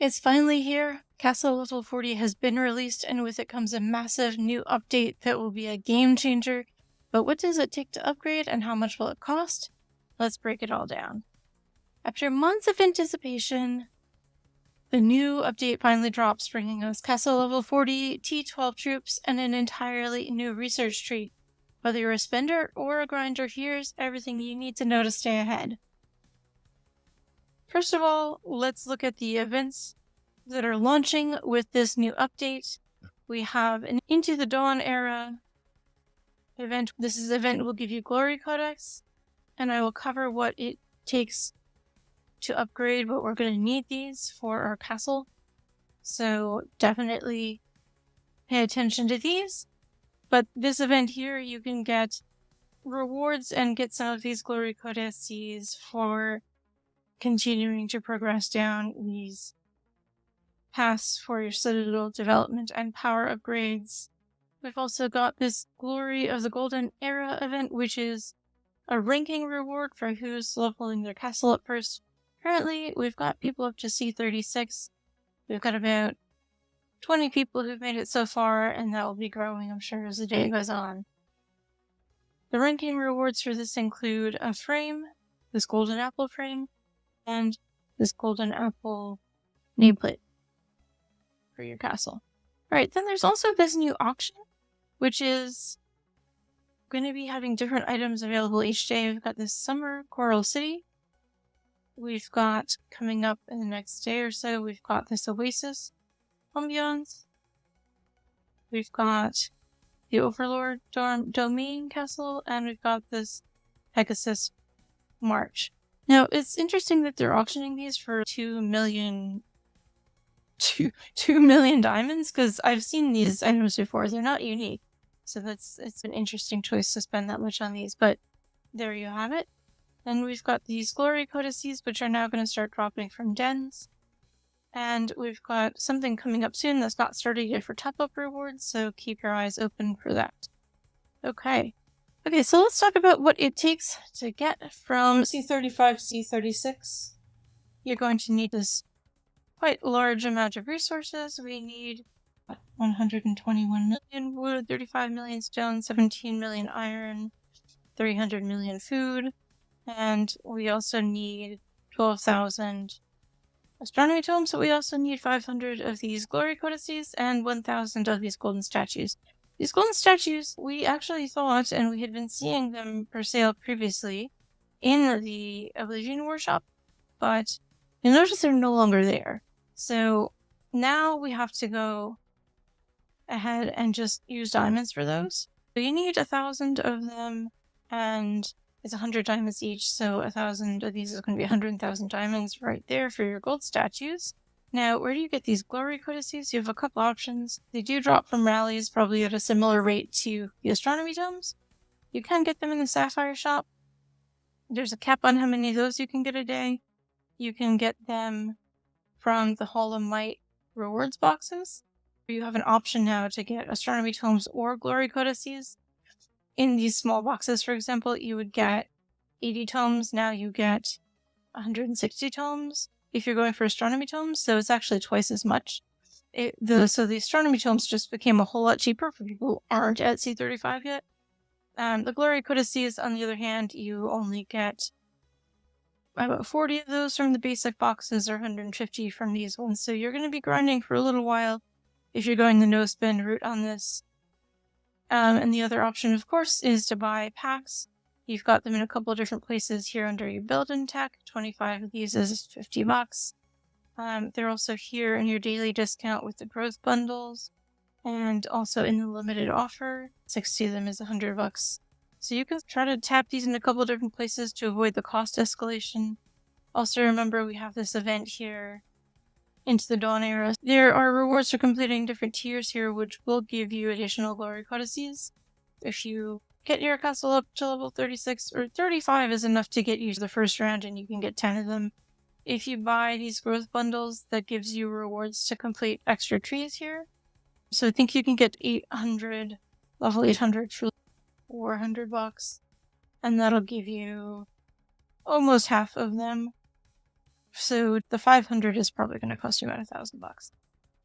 It's finally here. Castle Level 40 has been released, and with it comes a massive new update that will be a game changer. But what does it take to upgrade, and how much will it cost? Let's break it all down. After months of anticipation, the new update finally drops, bringing us Castle Level 40, T12 troops, and an entirely new research tree. Whether you're a spender or a grinder, here's everything you need to know to stay ahead. First of all, let's look at the events that are launching with this new update. We have an Into the Dawn era event. This event will give you Glory Codex, and I will cover what it takes to upgrade, but we're going to need these for our castle. So definitely pay attention to these. But this event here, you can get rewards and get some of these Glory Codices for continuing to progress down these paths for your citadel development and power upgrades. We've also got this Glory of the Golden Era event, which is a ranking reward for who's leveling their castle up first. Currently, we've got people up to C36. We've got about 20 people who've made it so far, and that will be growing, I'm sure, as the day goes on. The ranking rewards for this include a frame, this golden apple frame, and this golden apple nameplate for your castle. Alright, then there's also this new auction, which is going to be having different items available each day. We've got this Summer Coral City. We've got, coming up in the next day or so, we've got this Oasis ambiance. We've got the Overlord Domain Castle, and we've got this Pegasus March. Now, it's interesting that they're auctioning these for 2 million diamonds, because I've seen these items before. They're not unique. So it's an interesting choice to spend that much on these, but there you have it. Then we've got these Glory Codices, which are now going to start dropping from dens. And we've got something coming up soon that's not started yet for top-up rewards, so keep your eyes open for that. Okay, so let's talk about what it takes to get from C35 to C36. You're going to need this quite large amount of resources. We need 121 million wood, 35 million stone, 17 million iron, 300 million food, and we also need 12,000 astronomy tomes, so we also need 500 of these Glory Codices and 1,000 of these golden statues. These golden statues, we actually thought, and we had been seeing them for sale previously in the Oblivion Workshop, but you'll notice they're no longer there. So now we have to go ahead and just use diamonds for those. So you need 1,000 of them, and it's 100 diamonds each, so 1,000 of these is going to be 100,000 diamonds right there for your gold statues. Now, where do you get these Glory Codices? You have a couple options. They do drop from rallies, probably at a similar rate to the astronomy tomes. You can get them in the Sapphire shop. There's a cap on how many of those you can get a day. You can get them from the Hall of Might rewards boxes. You have an option now to get astronomy tomes or Glory Codices. In these small boxes, for example, you would get 80 tomes. Now you get 160 tomes if you're going for astronomy tomes, so it's actually twice as much. So the astronomy tomes just became a whole lot cheaper for people who aren't at C35 yet. The Glory Codices, on the other hand, you only get about 40 of those from the basic boxes or 150 from these ones, so you're going to be grinding for a little while if you're going the no-spend route on this. And the other option, of course, is to buy packs. You've got them in a couple of different places here under your build and tech. 25 of these is $50. They're also here in your daily discount with the growth bundles, and also in the limited offer. 60 of them is $100. So you can try to tap these in a couple of different places to avoid the cost escalation. Also remember, we have this event here, Into the Dawn era. There are rewards for completing different tiers here, which will give you additional Glory Codices. If you get your castle up to level 36, or 35 is enough to get you to the first round, and you can get 10 of them. If you buy these growth bundles, that gives you rewards to complete extra trees here. So I think you can get 800, level 800 for $400, and that'll give you almost half of them. So the 500 is probably going to cost you about $1,000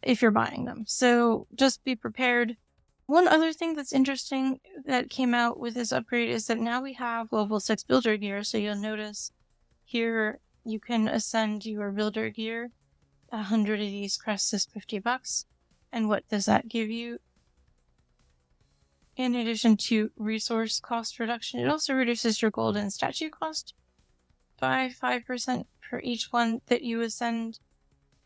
if you're buying them. So just be prepared. One other thing that's interesting that came out with this upgrade is that now we have level 6 builder gear. So you'll notice here you can ascend your builder gear. 100 of these crests is $50. And what does that give you? In addition to resource cost reduction, it also reduces your golden statue cost by 5% for each one that you ascend.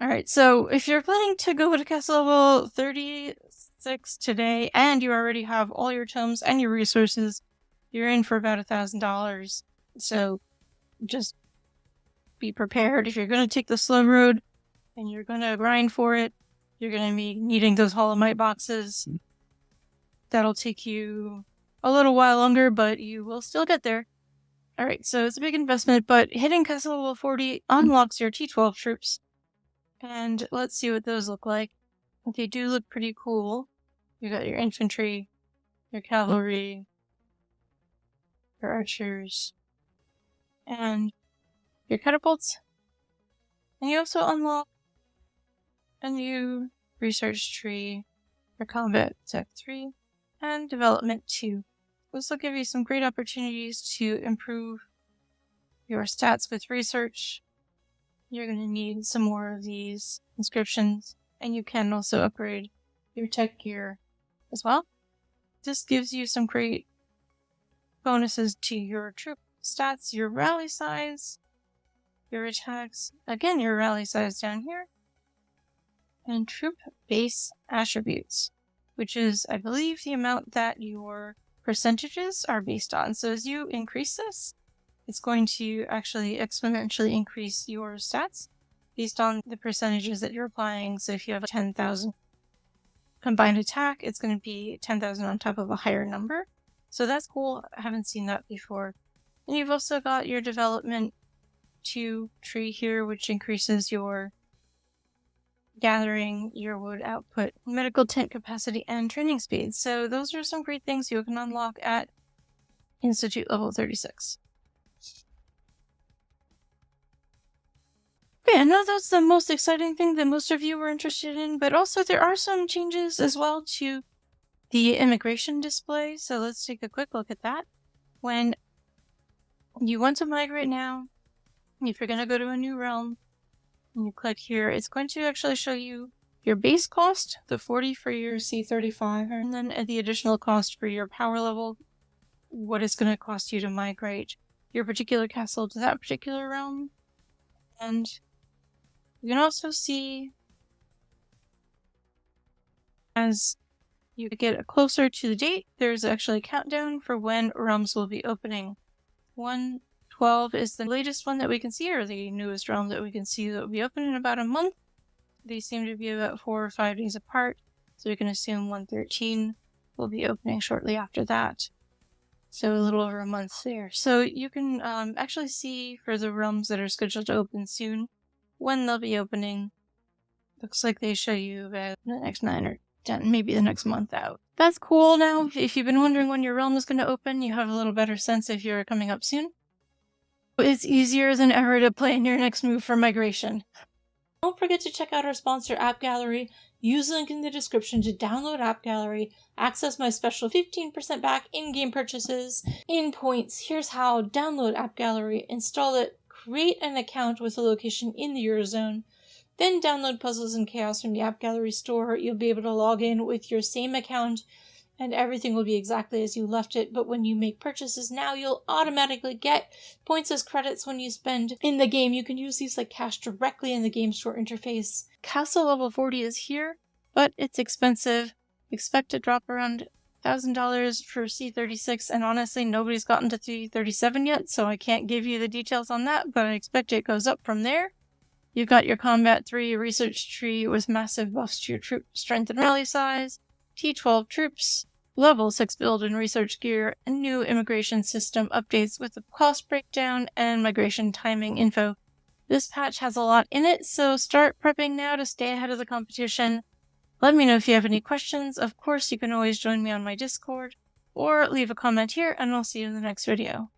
Alright, so if you're planning to go to castle level 36 today, and you already have all your tomes and your resources, you're in for about $1,000. So just be prepared. If you're going to take the slow road and you're going to grind for it, you're going to be needing those Holomite boxes. That'll take you a little while longer, but you will still get there. Alright, so it's a big investment, but hitting castle level 40 unlocks your T12 troops. And let's see what those look like. They do look pretty cool. You got your infantry, your cavalry, your archers, and your catapults. And you also unlock a new research tree for combat tech 3 and development 2. This will give you some great opportunities to improve your stats with research. You're going to need some more of these inscriptions, and you can also upgrade your tech gear as well. This gives you some great bonuses to your troop stats, your rally size, your attacks, again your rally size down here, and troop base attributes, which is, I believe, the amount that your percentages are based on. So as you increase this, it's going to actually exponentially increase your stats based on the percentages that you're applying. So if you have a 10,000 combined attack, it's going to be 10,000 on top of a higher number. So that's cool. I haven't seen that before. And you've also got your development 2 tree here, which increases your gathering, your wood output, medical tent capacity, and training speed. So those are some great things you can unlock at Institute level 36. Okay, I know that's the most exciting thing that most of you were interested in, but also there are some changes as well to the immigration display. So let's take a quick look at that. When you want to migrate now, if you're going to go to a new realm, and you click here, it's going to actually show you your base cost, the 40 for your C35, and then the additional cost for your power level, what it's going to cost you to migrate your particular castle to that particular realm. And you can also see, as you get closer to the date, there's actually a countdown for when realms will be opening. 1/12 is the latest one that we can see, or the newest realm that we can see that will be open in about a month. They seem to be about 4 or 5 days apart, so we can assume 1/13 will be opening shortly after that. So a little over a month there. So you can actually see for the realms that are scheduled to open soon when they'll be opening. Looks like they show you about the next 9 or 10, maybe the next month out. That's cool now. If you've been wondering when your realm is going to open, you have a little better sense if you're coming up soon. It's easier than ever to plan your next move for migration. Don't forget to check out our sponsor, App Gallery. Use the link in the description to download App Gallery, access my special 15% back in-game purchases in points. Here's how: download App Gallery, install it, create an account with a location in the Eurozone, then download Puzzles and Chaos from the App Gallery store. You'll be able to log in with your same account and everything will be exactly as you left it, but when you make purchases now, you'll automatically get points as credits when you spend in the game. You can use these like cash directly in the game store interface. Castle level 40 is here, but it's expensive. Expect to drop around $1,000 for C36, and honestly, nobody's gotten to C37 yet, so I can't give you the details on that, but I expect it goes up from there. You've got your Combat 3 research tree with massive buffs to your troop strength and rally size, T12 troops, level 6 build and research gear, and new immigration system updates with the cost breakdown and migration timing info. This patch has a lot in it, so start prepping now to stay ahead of the competition. Let me know if you have any questions. Of course, you can always join me on my Discord, or leave a comment here, and I'll see you in the next video.